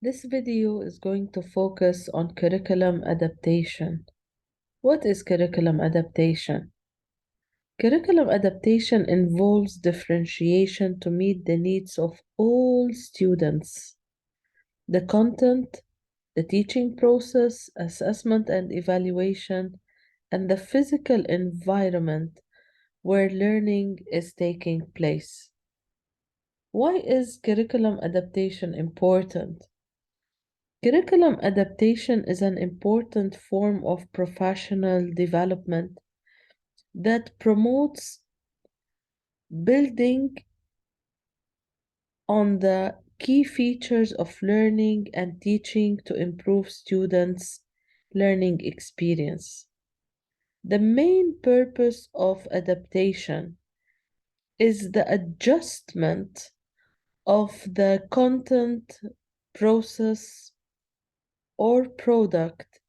This video is going to focus on curriculum adaptation. What is curriculum adaptation? Curriculum adaptation involves differentiation to meet the needs of all students. The content, the teaching process, assessment and evaluation, and the physical environment where learning is taking place. Why is curriculum adaptation important? Curriculum adaptation is an important form of professional development that promotes building on the key features of learning and teaching to improve students' learning experience. The main purpose of adaptation is the adjustment of the content, process, or product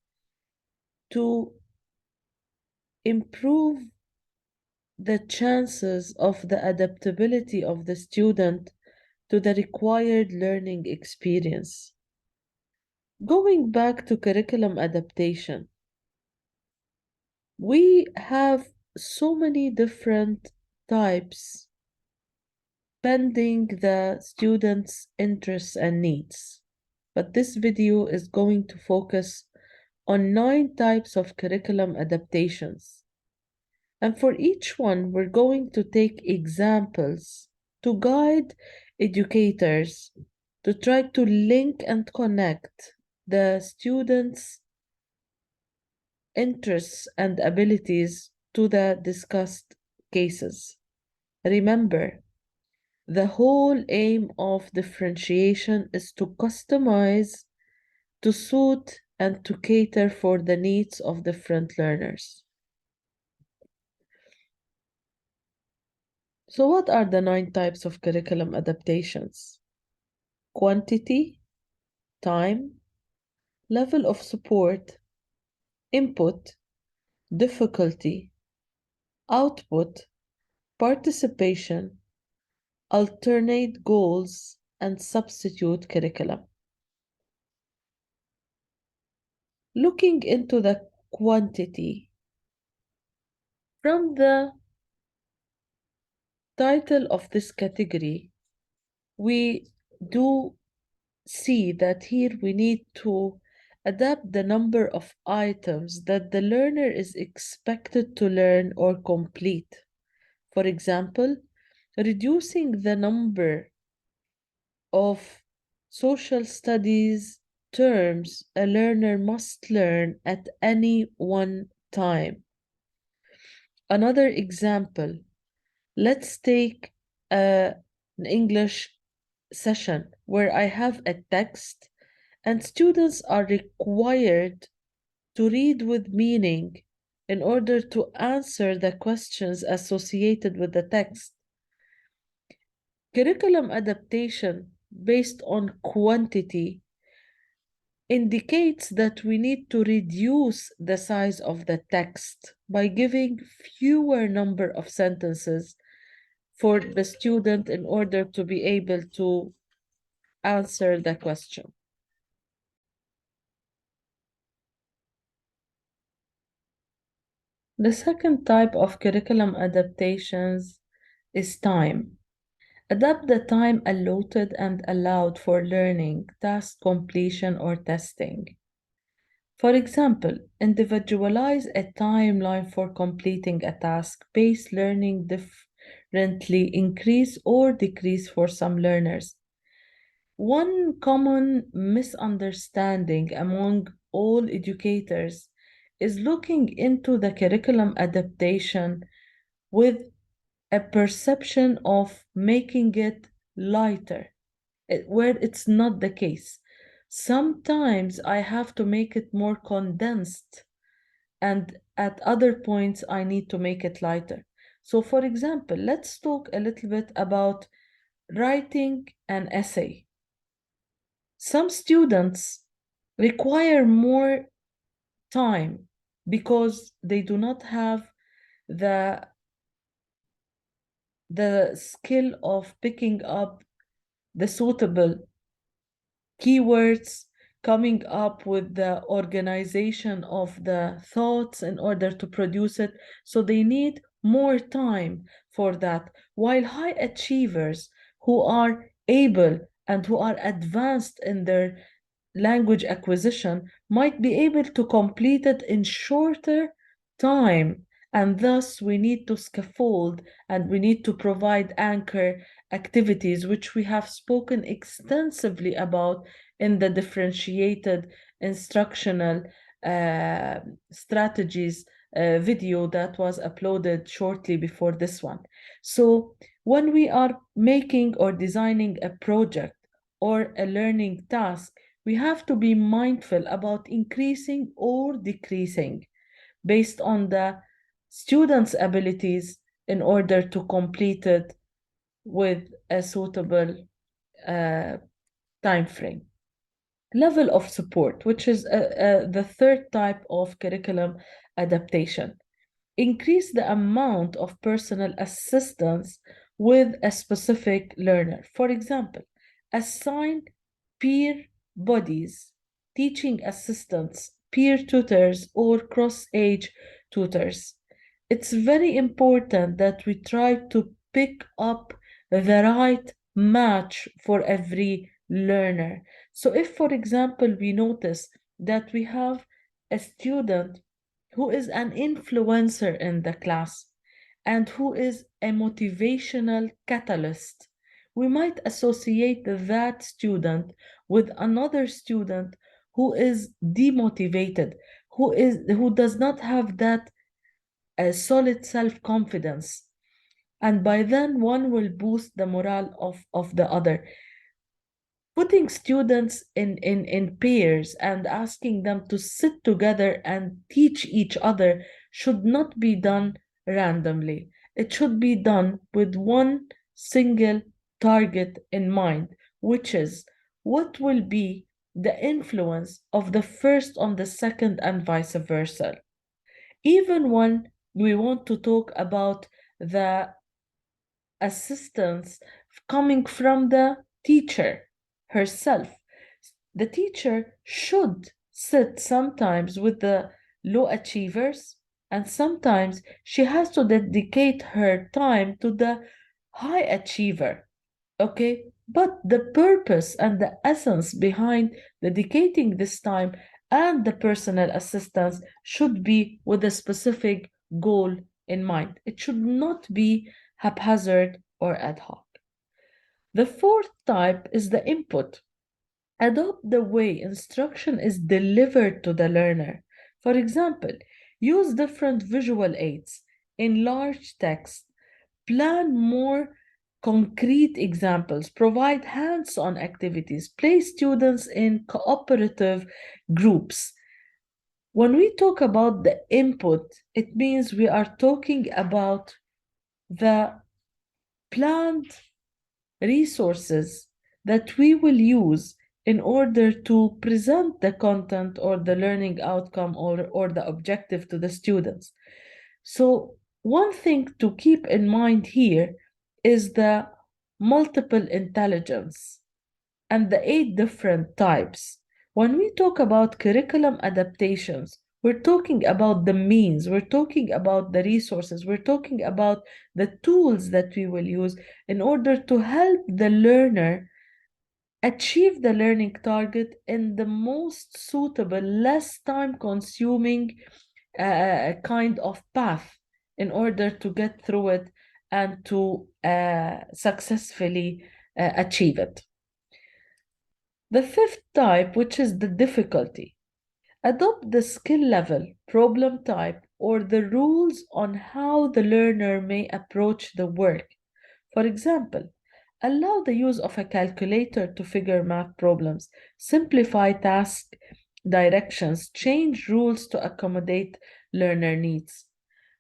to improve the chances of the adaptability of the student to the required learning experience. Going back to curriculum adaptation, we have so many different types pending the student's interests and needs. But this video is going to focus on 9 types of curriculum adaptations. And for each one, we're going to take examples to guide educators to try to link and connect the students' interests and abilities to the discussed cases. Remember, the whole aim of differentiation is to customize, to suit, and to cater for the needs of different learners. So, what are the 9 types of curriculum adaptations? Quantity, time, level of support, input, difficulty, output, participation, alternate goals, and substitute curriculum. Looking into the quantity, from the title of this category, we do see that here we need to adapt the number of items that the learner is expected to learn or complete. For example, reducing the number of social studies terms a learner must learn at any one time. Another example, let's take an English session where I have a text and students are required to read with meaning in order to answer the questions associated with the text. Curriculum adaptation based on quantity indicates that we need to reduce the size of the text by giving fewer number of sentences for the student in order to be able to answer the question. The second type of curriculum adaptations is time. Adapt the time allotted and allowed for learning, task completion, or testing. For example, individualize a timeline for completing a task, pace learning differently, increase or decrease for some learners. One common misunderstanding among all educators is looking into the curriculum adaptation with a perception of making it lighter, where it's not the case. Sometimes I have to make it more condensed, and at other points I need to make it lighter. So, for example, let's talk a little bit about writing an essay. Some students require more time because they do not have the skill of picking up the suitable keywords, coming up with the organization of the thoughts in order to produce it. So they need more time for that. While high achievers who are able and who are advanced in their language acquisition might be able to complete it in shorter time. And thus, we need to scaffold and we need to provide anchor activities, which we have spoken extensively about in the differentiated instructional uh, strategies video that was uploaded shortly before this one. So, when we are making or designing a project or a learning task, we have to be mindful about increasing or decreasing based on the student's abilities in order to complete it with a suitable uh, time frame. Level of support, which is the third type of curriculum adaptation. Increase the amount of personal assistance with a specific learner. For example, assign peer bodies, teaching assistants, peer tutors, or cross age tutors. It's very important that we try to pick up the right match for every learner. So, if, for example, we notice that we have a student who is an influencer in the class and who is a motivational catalyst, we might associate that student with another student who is demotivated, who does not have that solid self-confidence. And by then one will boost the morale of the other. Putting students in pairs and asking them to sit together and teach each other should not be done randomly. It should be done with one single target in mind, which is what will be the influence of the first on the second and vice versa. Even when we want to talk about the assistance coming from the teacher herself. The teacher should sit sometimes with the low achievers, and sometimes she has to dedicate her time to the high achiever. Okay, but the purpose and the essence behind dedicating this time and the personal assistance should be with a specific goal in mind. It should not be haphazard or ad hoc. The fourth type is the input. Adopt the way instruction is delivered to the learner. For example, use different visual aids, enlarge text, plan more concrete examples, provide hands on activities, place students in cooperative groups. When we talk about the input, it means we are talking about the planned resources that we will use in order to present the content or the learning outcome or the objective to the students. So, one thing to keep in mind here is the multiple intelligence and the 8 different types. When we talk about curriculum adaptations, we're talking about the means, we're talking about the resources, we're talking about the tools that we will use in order to help the learner achieve the learning target in the most suitable, less time consuming kind of path in order to get through it and to successfully achieve it. The fifth type, which is the difficulty, adopt the skill level, problem type, or the rules on how the learner may approach the work. For example, allow the use of a calculator to figure math problems, simplify task directions, change rules to accommodate learner needs.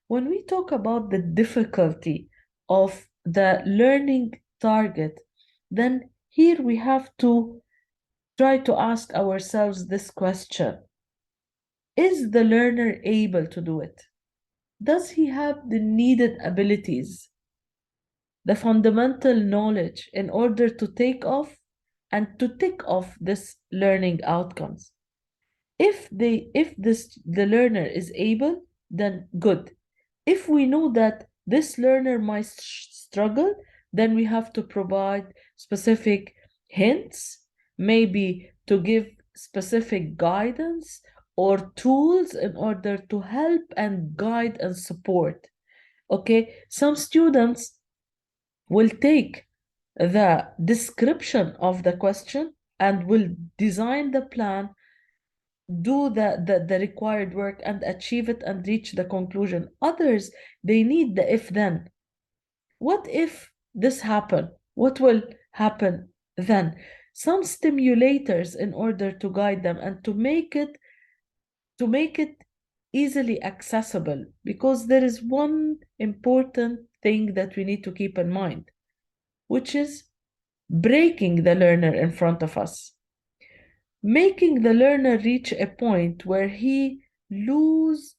When we talk about the difficulty of the learning target, then here we have to try to ask ourselves this question. Is the learner able to do it? Does he have the needed abilities, the fundamental knowledge in order to take off and to tick off this learning outcomes. If the learner is able, then good. If we know that this learner might struggle, then we have to provide specific hints, maybe to give specific guidance or tools in order to help and guide and support. Okay, some students will take the description of the question and will design the plan, do the required work and achieve it and reach the conclusion. Others, they need the if then. What if this happen? What will happen then? Some stimulators in order to guide them and to make it easily accessible, because there is one important thing that we need to keep in mind, which is breaking the learner in front of us, making the learner reach a point where he loses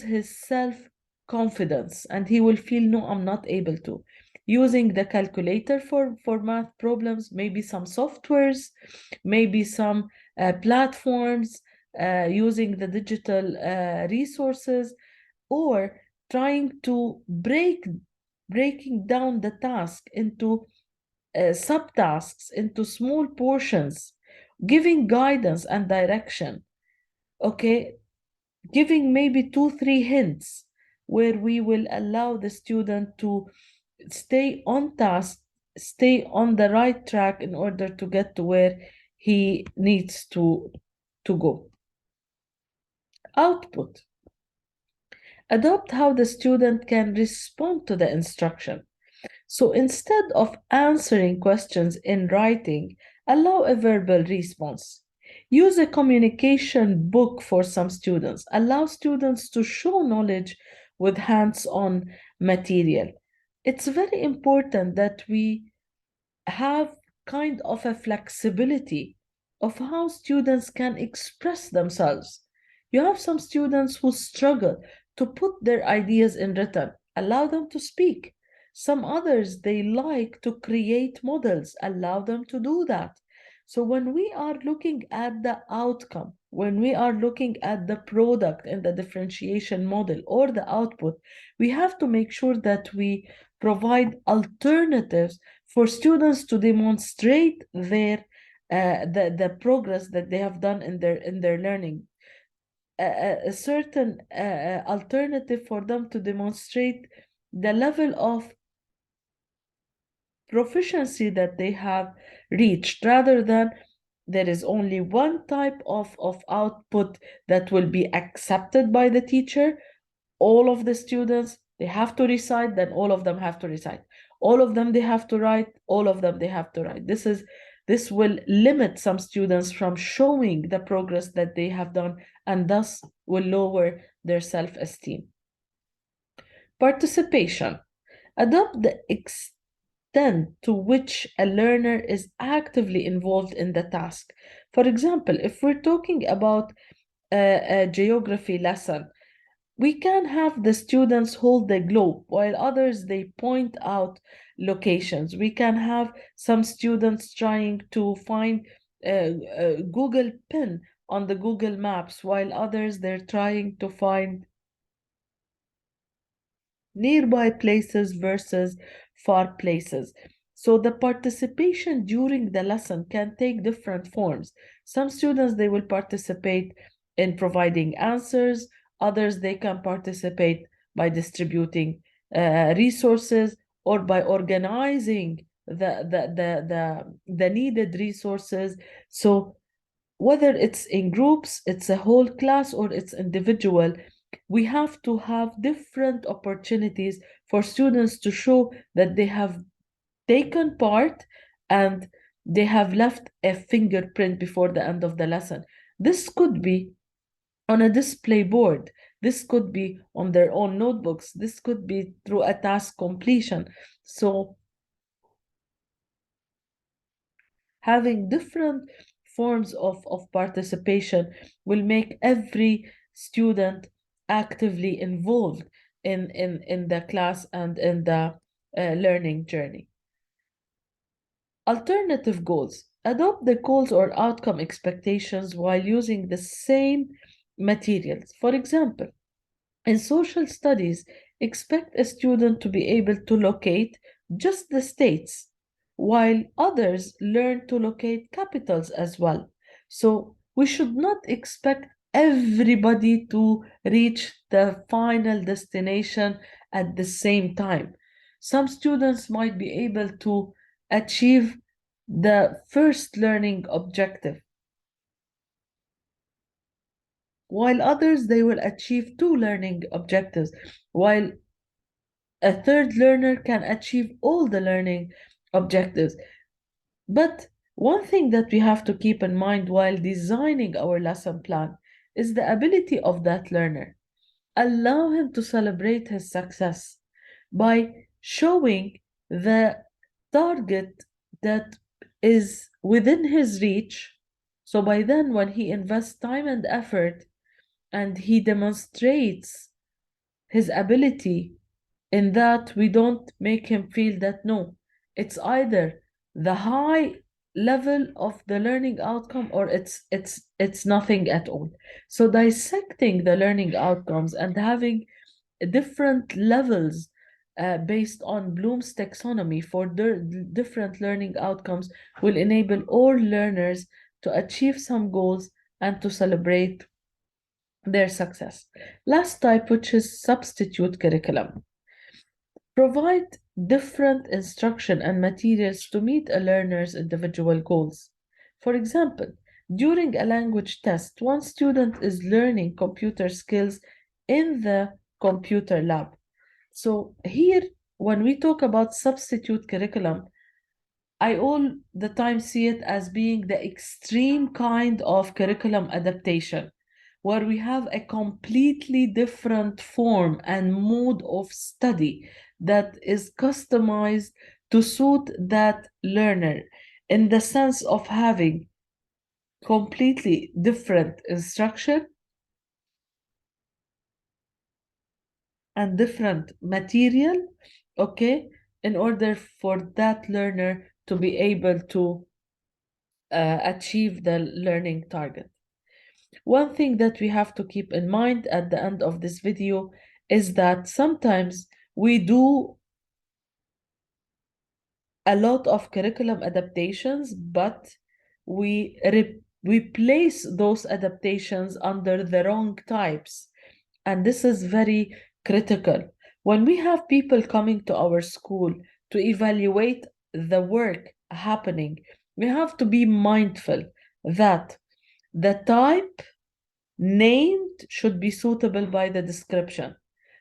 his self-confidence and he will feel, no, I'm not able to. Using the calculator for math problems, maybe some softwares, maybe some platforms, using the digital resources, or trying to breaking down the task into subtasks, into small portions, giving guidance and direction. Okay, giving maybe 2 3 hints where we will allow the student to stay on task, stay on the right track in order to get to where he needs to go. Output. Adopt how the student can respond to the instruction. So instead of answering questions in writing, allow a verbal response. Use a communication book for some students. Allow students to show knowledge with hands-on material. It's very important that we have kind of a flexibility of how students can express themselves. You have some students who struggle to put their ideas in written. Allow them to speak. Some others, they like to create models. Allow them to do that. So when we are looking at the outcome, when we are looking at the product in the differentiation model or the output, we have to make sure that we provide alternatives for students to demonstrate the progress that they have done in their learning, a certain alternative for them to demonstrate the level of proficiency that they have reached, rather than there is only one type of output that will be accepted by the teacher. All of the students, they have to recite, then all of them have to recite. All of them, they have to write, all of them, they have to write. This will limit some students from showing the progress that they have done, and thus will lower their self-esteem. Participation. Adopt the extent to which a learner is actively involved in the task. For example, if we're talking about a geography lesson, we can have the students hold the globe while others, they point out locations. We can have some students trying to find Google pin on the Google Maps, while others, they're trying to find nearby places versus far places. So the participation during the lesson can take different forms. Some students, they will participate in providing answers. Others, they can participate by distributing resources or by organizing the needed resources. So whether it's in groups, it's a whole class, or it's individual, we have to have different opportunities for students to show that they have taken part and they have left a fingerprint before the end of the lesson. This could be on a display board. This could be on their own notebooks. This could be through a task completion. So having different forms of participation will make every student actively involved in the class and in the learning journey. Alternative goals. Adopt the goals or outcome expectations while using the same materials. For example, in social studies, expect a student to be able to locate just the states, while others learn to locate capitals as well. So we should not expect everybody to reach the final destination at the same time. Some students might be able to achieve the first learning objective, while others they will achieve two learning objectives, while a third learner can achieve all the learning objectives. But one thing that we have to keep in mind while designing our lesson plan is the ability of that learner. Allow him to celebrate his success by showing the target that is within his reach. So by then, when he invests time and effort and he demonstrates his ability, in that we don't make him feel that no, it's either the high level of the learning outcome or it's nothing at all. So dissecting the learning outcomes and having different levels based on Bloom's taxonomy for different learning outcomes will enable all learners to achieve some goals and to celebrate their success. Last type, which is substitute curriculum. Provide different instruction and materials to meet a learner's individual goals. For example, during a language test, one student is learning computer skills in the computer lab. So here, when we talk about substitute curriculum, I all the time see it as being the extreme kind of curriculum adaptation, where we have a completely different form and mode of study that is customized to suit that learner in the sense of having completely different instruction and different material, okay, in order for that learner to be able to achieve the learning target. One thing that we have to keep in mind at the end of this video is that sometimes we do a lot of curriculum adaptations, but we place those adaptations under the wrong types. And this is very critical. When we have people coming to our school to evaluate the work happening, we have to be mindful that the type named should be suitable by the description.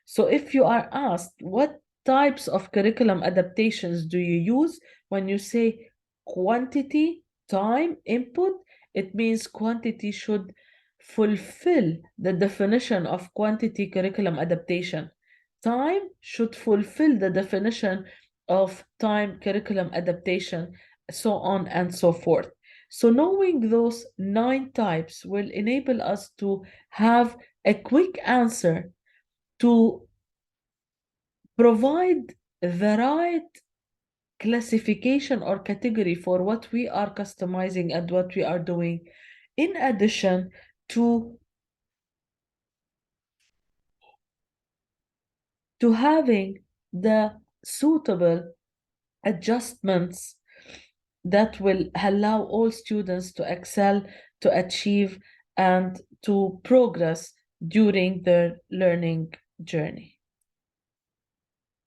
So if you are asked what types of curriculum adaptations do you use, when you say quantity, time, input, it means quantity should fulfill the definition of quantity curriculum adaptation. Time should fulfill the definition of time curriculum adaptation, so on and so forth. So knowing those 9 types will enable us to have a quick answer to provide the right classification or category for what we are customizing and what we are doing, in addition to having the suitable adjustments that will allow all students to excel, to achieve, and to progress during their learning journey.